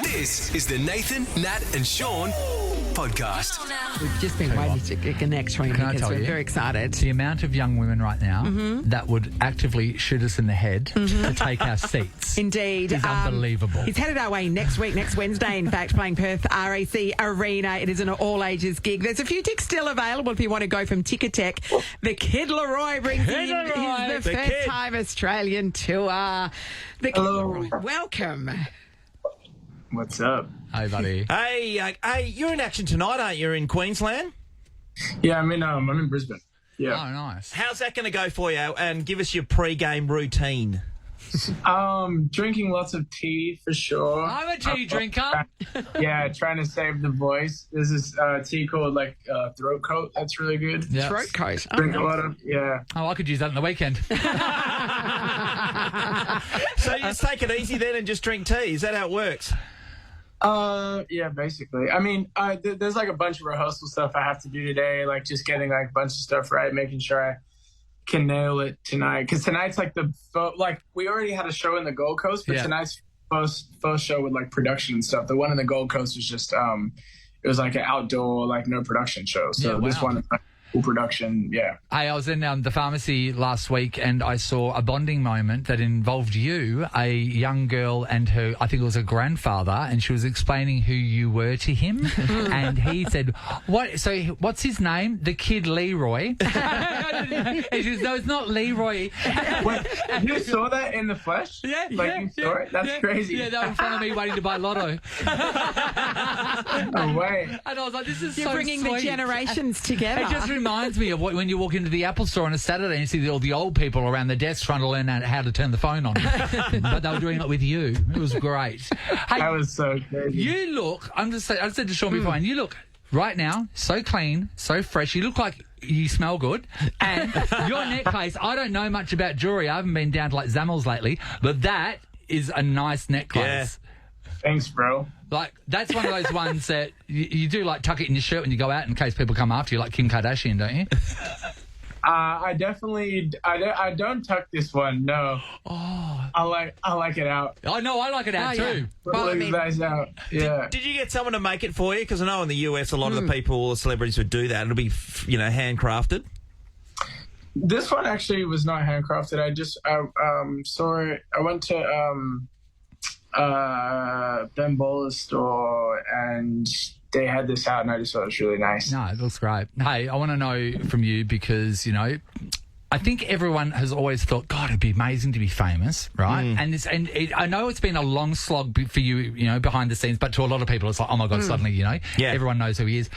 This is the Nathan, Nat and Sean podcast. We've just been waiting to connect, Trina, Can I because tell we're you? very excited. The amount of young women right now that would actively shoot us in the head to take our seats Indeed. is unbelievable. He's headed our way next week, next Wednesday, in fact, playing Perth RAC Arena. It is an all-ages gig. There's a few tickets still available if you want to go from Ticketek. The Kid Leroy brings Kid in Leroy, his the first kid. time Australian tour. The Kid Leroy, welcome. What's up? Hey, buddy. Hey, you're in action tonight, aren't you? In Queensland. Yeah, I'm in Brisbane. Yeah. Oh, nice. How's that going to go for you? And give us your pre-game routine. Drinking lots of tea for sure. I'm a tea drinker. Yeah, trying to save the voice. There's this tea called throat coat. That's really good. Yeah. Throat coat. Oh, Drink a nice. lot of Oh, I could use that on the weekend. So you just take it easy then and just drink tea. Is that how it works? Yeah, basically. I mean, there's like a bunch of rehearsal stuff I have to do today, like just getting like a bunch of stuff right, making sure I can nail it tonight. Because tonight's like we already had a show in the Gold Coast, but Yeah. tonight's first show with like production and stuff. The one in the Gold Coast was just it was like an outdoor, like no production show. So Yeah, this wow. one is like full production. Yeah. Hey, I was in the pharmacy last week and I saw a bonding moment that involved you, a young girl, and her, I think it was a grandfather, and she was explaining who you were to him. And he said, what's his name? The Kid Leroy. And she goes, no, it's not Leroy. Wait, you saw that in the flesh? Yeah, You yeah, saw it? That's crazy. Yeah, they were in front of me waiting to buy Lotto. No way. And I was like, this is You're so bringing sweet. the generations together. It just reminds me of when you walk into the Apple store on a Saturday and you see all the old people around the desk trying to learn how to turn the phone on. But they were doing it with you. It was great. Hey, That was so crazy. you look, I said to Sean before, and you look right now so clean, so fresh. You look like you smell good. And your necklace, I don't know much about jewellery. I haven't been down to like Zammels lately, but that is a nice necklace. Thanks, bro. Like, that's one of those ones that you do, like, tuck it in your shirt when you go out in case people come after you, like Kim Kardashian, don't you? I don't tuck this one. No. Oh. I like it out. I know, I like it out Oh, yeah. too. Well, I It mean- looks nice out. Yeah. Did you get someone to make it for you? Because I know in the US, a lot of the people, all the celebrities would do that. It'll be, handcrafted. This one actually was not handcrafted. I just saw it. I went to Ben Bola's store and they had this out and I just thought it was really nice. No, it looks great. Hey, I want to know from you because, I think everyone has always thought, God, it'd be amazing to be famous, right? I know it's been a long slog for you, behind the scenes, but to a lot of people, it's like, oh my God, suddenly, Yeah. everyone knows who he is.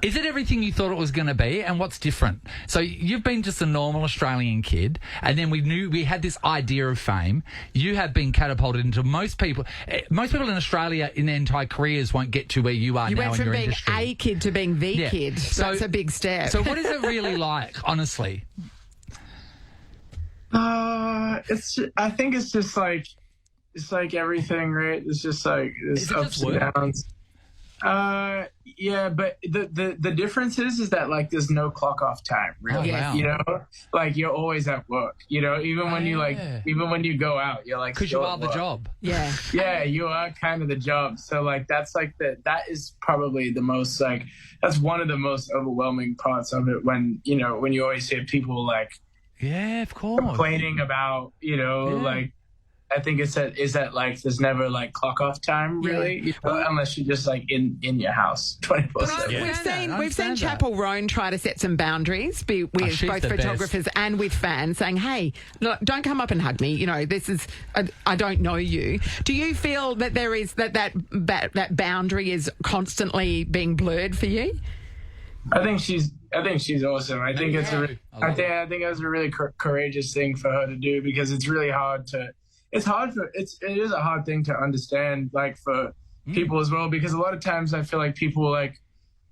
Is it everything you thought it was going to be, and what's different? So you've been just a normal Australian kid, and then we had this idea of fame. You have been catapulted into most people in Australia in their entire careers won't get to where you are You now went in from your being industry. a kid to being the Yeah. kid. So- That's a big step. So what is it really like, honestly? I think it's just like everything, right? It's just like Is there's it ups just and work? downs. Yeah, but the difference is that like there's no clock off time, really. Oh, wow. You know, like you're always at work. Even when Yeah. even when you go out, you're like Because you still are at the work. job. yeah. Yeah, you are kind of the job. So like that is probably the most that's one of the most overwhelming parts of it when you always hear people like Yeah, of course. complaining about, like I think is that like there's never like clock off time really, unless you're just like in your house 24/7. Well, Yeah. We've seen Chapel Roan try to set some boundaries with she's both the photographers and with fans, saying, "Hey, look, don't come up and hug me. This is I don't know you." Do you feel that there is that boundary is constantly being blurred for you? I think she's awesome. I think it's I think it's a really courageous thing for her to do because it's really hard to. It is a hard thing to understand, like for people as well, because a lot of times I feel like people like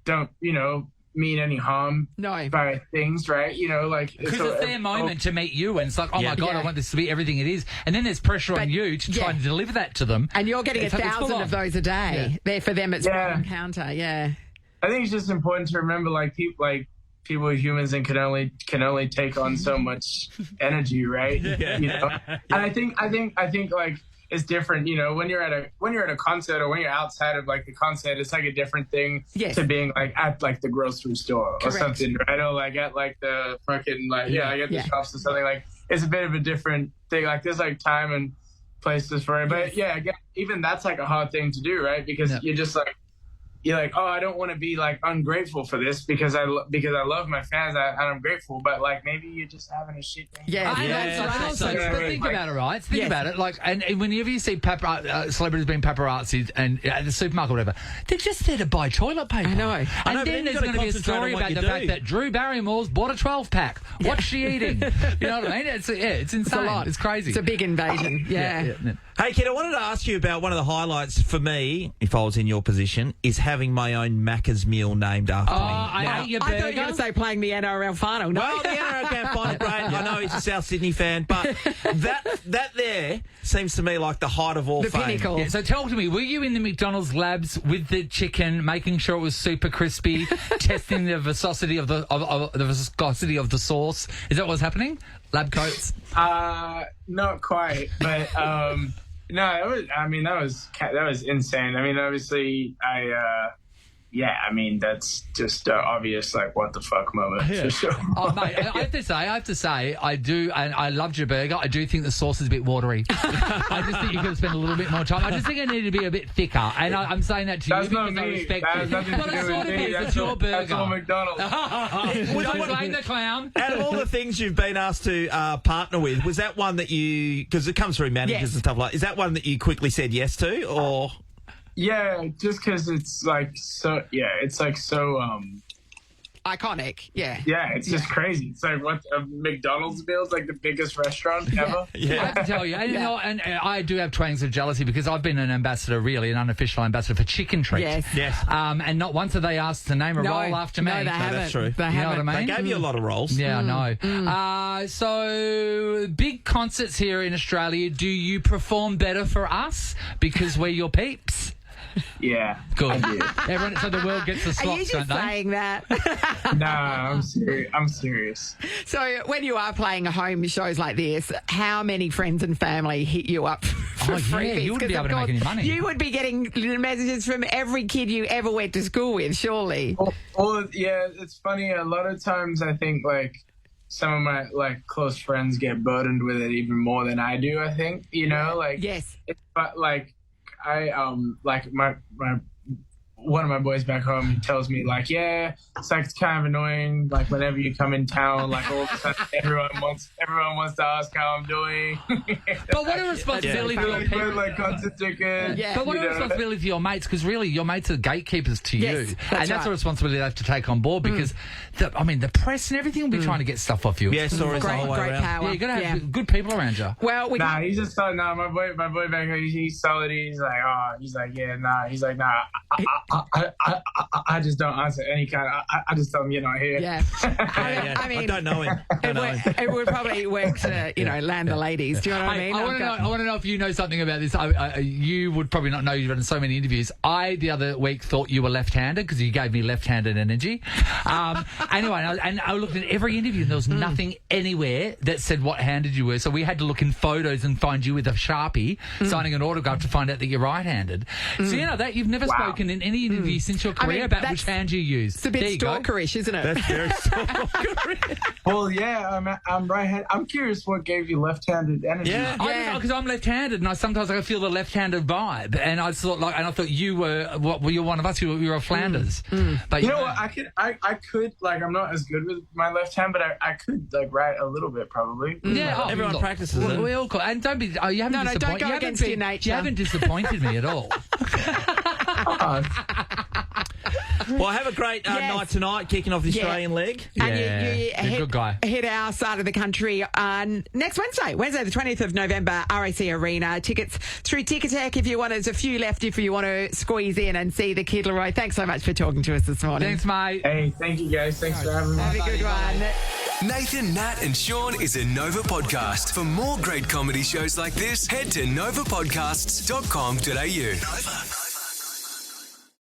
don't mean any harm No. by things, right? Because it's their moment to meet you, and it's like, oh my God, Yeah. I want this to be everything it is. And then there's pressure on you to try and deliver that to them. And you're getting It's like it's 1,000 full of on. those a day. Yeah. There for them, it's Yeah. one encounter. Yeah. I think it's just important to remember, people are humans and can only take on so much energy, right? Yeah. And I think like it's different. You know, when you're at a concert or when you're outside of like the concert, it's like a different thing Yes. to being like at like the grocery store Correct. or something, right? Or like at like the fucking like like at the Yeah. shops or something. Like it's a bit of a different thing. Like there's like time and places for it, but yeah, again, even that's like a hard thing to do, right? Because you're just like. You're like, oh, I don't want to be like ungrateful for this because I love my fans and I'm grateful, but like maybe you're just having a shit day. Yeah. But think about it, right? Think Yes. about it. Like, and whenever you see celebrities being paparazzi and at the supermarket or whatever, they're just there to buy toilet paper. I know. And I know, but then then there's you've going got to to be a concentrate story on what about you the do. fact that Drew Barrymore's bought a 12-pack. What's she eating? You know what I mean? It's insane. It's a lot. It's crazy. It's a big invasion. Yeah. Hey, kid, I wanted to ask you about one of the highlights for me, if I was in your position, is having my own Macca's meal named after me. I ate your I burger. thought you were going to say playing the NRL final. No. Well, the NRL can't find it great. I know he's a South Sydney fan, but that there seems to me like the height of all The fame. pinnacle. Yeah, so tell me, were you in the McDonald's labs with the chicken, making sure it was super crispy, testing the viscosity of the sauce? Is that what's happening? Lab coats. Not quite, but no, that was insane. I mean, obviously, I mean, that's just obvious, like, what the fuck moment, for sure. Oh, mate, I have to say, I do, and I loved your burger. I do think the sauce is a bit watery. I just think you could have spent a little bit more time. I just think it needed to be a bit thicker. And I'm saying that to That's you not because I me. respect That you. has nothing to Well, do it with sort of me. is. That's It's your burger. That's all McDonald's. Don't blame the clown. Out of all the things you've been asked to partner with, was that one that you, because it comes through managers Yes. and stuff like, is that one that you quickly said yes to, or? Yeah, just because it's like so. Yeah, it's like so. Iconic. Yeah. Yeah, it's just crazy. It's like what a McDonald's meal is like the biggest restaurant ever. I have to tell you, and, you know, and I do have twinges of jealousy because I've been an ambassador, really, an unofficial ambassador for Chicken Treat. Yes. Yes. And not once have they asked to name a role after me. No, they haven't. that's true. They You know what haven't. I mean? They gave you a lot of roles. Yeah, I know. So, big concerts here in Australia. Do you perform better for us because we're your peeps? Yeah. Good. I do. Everyone, so the world gets the Are you slots, just don't they? saying that? Nah, I'm serious. I'm serious. So when you are playing home shows like this, how many friends and family hit you up for Oh, yeah, freebies? you wouldn't be 'Cause able of to make course, any money. You would be getting messages from every kid you ever went to school with, surely. Well, yeah, it's funny. A lot of times, I think like some of my like close friends get burdened with it even more than I do. I think like Yes. but like I like my one of my boys back home, he tells me like, yeah, it's like it's kind of annoying. Like whenever you come in town, like all of a sudden everyone wants to ask how I'm doing. But what a responsibility for your Like, parents. like concert tickets. Yeah. But what a responsibility for your mates, because really your mates are gatekeepers to Yes, you. that's And that's right. a responsibility they have to take on board because, the press and everything will be trying to get stuff off you. Yeah, stories the whole way Great around. power. Yeah, you got to have good people around you. Well, we Nah, can't- he's just solid. Nah, my boy back home, he's solid. He's like, yeah, nah. He's like, nah, I just don't answer any kind of, I just tell him you're not here. yeah. Yeah. I mean, I don't know him. it would probably work to, land the ladies. Do you know what I mean? I want to know if you know something about this. You would probably not know. You've done so many interviews. I, the other week, thought you were left-handed because you gave me left-handed energy. Anyway, and I looked at every interview and there was nothing anywhere that said what handed you were. So we had to look in photos and find you with a Sharpie signing an autograph to find out that you're right-handed. So, that you've never spoken in any interview since your career about which that's- hand you use. It's a bit stalkerish, isn't it? That's very stalkerish. Well, yeah, I'm right-handed. I'm curious what gave you left-handed energy. Yeah. Because I'm left-handed, and sometimes I feel the left-handed vibe, and I thought you were you're one of us. You were a Flanders, but You know what? I could like I'm not as good with my left hand, but I could like write a little bit probably. Yeah, Everyone look, practices it. We all call, and don't be. You haven't No, don't go you haven't against your nature. You haven't disappointed me at all. Well, have a great Yes. night tonight, kicking off the Australian leg. And Yeah, you you're a hit, good guy. hit our side of the country next Wednesday the 20th of November, RAC Arena. Tickets through Ticketek if you want. There's a few left if you want to squeeze in and see the Kid Leroy. Thanks so much for talking to us this morning. Thanks, mate. Hey, thank you guys. Thanks for having me. Have a good one. Nathan, Nat, and Sean is a Nova podcast. For more great comedy shows like this, head to novapodcasts.com.au. Nova.